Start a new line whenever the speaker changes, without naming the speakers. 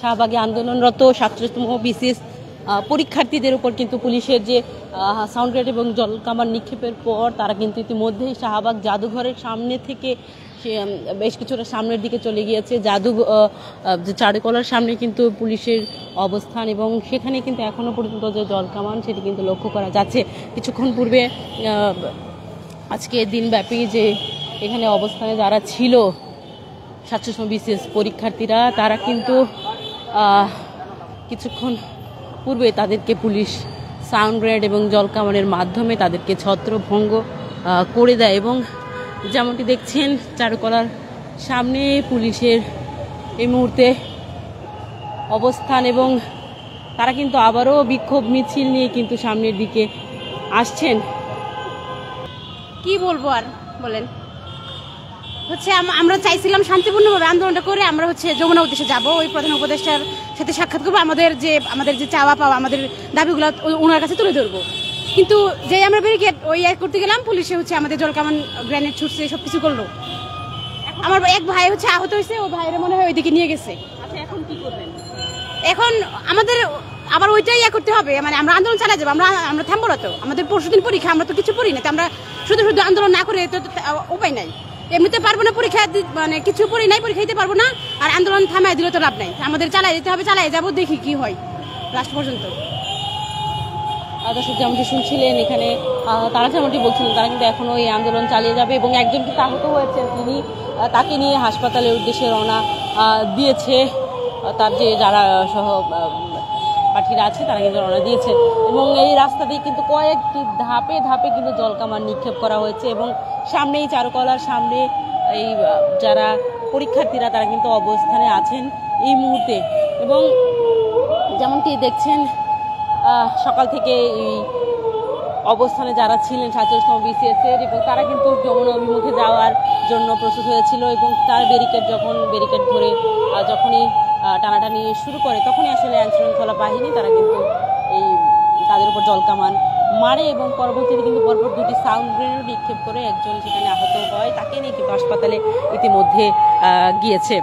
শাহবাগে আন্দোলনরত 47তম বিসিএস পরীক্ষার্থীদের উপর কিন্তু পুলিশের যে সাউন্ড গ্রেনেড এবং জলকামান নিক্ষেপের পর তারা কিন্তু ইতিমধ্যেই শাহবাগ জাদুঘরের সামনে থেকে বেশ কিছুটা সামনের দিকে চলে গিয়েছে। চারুকলার সামনে কিন্তু পুলিশের অবস্থান এবং সেখানে কিন্তু এখনো পর্যন্ত যে জলকামান সেটি কিন্তু লক্ষ্য করা যাচ্ছে। কিছুক্ষণ পূর্বে আজকে দিনব্যাপী যে এখানে অবস্থানে যারা ছিল 47তম বিসিএস পরীক্ষার্থীরা তারা কিন্তু কিছুক্ষণ পূর্বে তাদেরকে পুলিশ সাউন্ড গ্রেনেড এবং জলকামানের মাধ্যমে তাদেরকে ছত্রভঙ্গ করে দেয় এবং যেমনটি দেখছেন চারুকলার সামনে পুলিশের এই মুহূর্তে অবস্থান এবং তারা কিন্তু আবারও বিক্ষোভ মিছিল নিয়ে কিন্তু সামনের দিকে আসছেন।
কি বলবো আর বলেন, আমরা চাইছিলাম শান্তিপূর্ণভাবে আন্দোলনটা করে আমরা যমুনা উদ্দেশ্যে যাব, ওই প্রধান উপদেষ্টার সাথে সাক্ষাৎ করবো, আমাদের যে চাওয়া পাওয়া আমাদের দাবিগুলো ওনার কাছে তুলে ধরবো। কিন্তু যে আমরা ব্যারিকেড করতে গেলাম, পুলিশে আমাদের জলকামান গ্রেনেড ছুটছে, সবকিছু করলো। আমার এক ভাই আহত হয়েছে, ও ভাইয়ের মনে হয় ওইদিকে নিয়ে গেছে।
আচ্ছা, এখন কি করবেন?
এখন আমাদের আবার ওইটাই করতে হবে, মানে আমরা আন্দোলন চালিয়ে যাবো। আমরা থামবো না তো, আমাদের পরশুদিন পরীক্ষা, আমরা তো কিছু পড়ি না, আমরা শুধু আন্দোলন না করে তো উপায় নাই। এমনিতে পারবো না পরীক্ষা, মানে কিছু পড়ি নাই, পরীক্ষা দিতে পারবো না, আর আন্দোলন থামাই দিলে তো লাভ নাই। আমাদের চালাই যেতে হবে, চালাই যাবো, দেখি কি হয় লাস্ট পর্যন্ত।
দর্শক যেমনটি শুনছিলেন এখানে তারা যেমনটি বলছিলেন তারা কিন্তু এখনো এই আন্দোলন চালিয়ে যাবে এবং একজন কিন্তু আহত হয়েছেন, তিনি তাকে নিয়ে হাসপাতালের উদ্দেশ্যে রওনা দিয়েছে। তার যে যারা সহপাঠীরা আছে তারা কিন্তু রওনা দিয়েছে এবং এই রাস্তা দিয়ে কিন্তু কয়েকটি ধাপে ধাপে কিন্তু জলকামান নিক্ষেপ করা হয়েছে এবং সামনেই চারুকলার সামনে এই যারা পরীক্ষার্থীরা তারা কিন্তু অবস্থানে আছেন এই মুহূর্তে এবং যেমনটি দেখছেন সকাল থেকে এই অবস্থানে যারা ছিলেন 47তম বিসিএস এর এবং তারা কিন্তু যমুনা অভিমুখে যাওয়ার জন্য প্রস্তুত হয়েছিল এবং তার ব্যারিকেড ধরে যখনই টানাটানি শুরু করে তখনই আসলে আইনশৃঙ্খলা বাহিনী তারা কিন্তু এই তাদের উপর জলকামান মারে এবং পরবর্তীতে কিন্তু পরপর দুটি সাউন্ড গ্রেনেড নিক্ষেপ করে একজন সেখানে আহত হয়, তাকে নিয়ে কিন্তু হাসপাতালে ইতিমধ্যে গিয়েছে।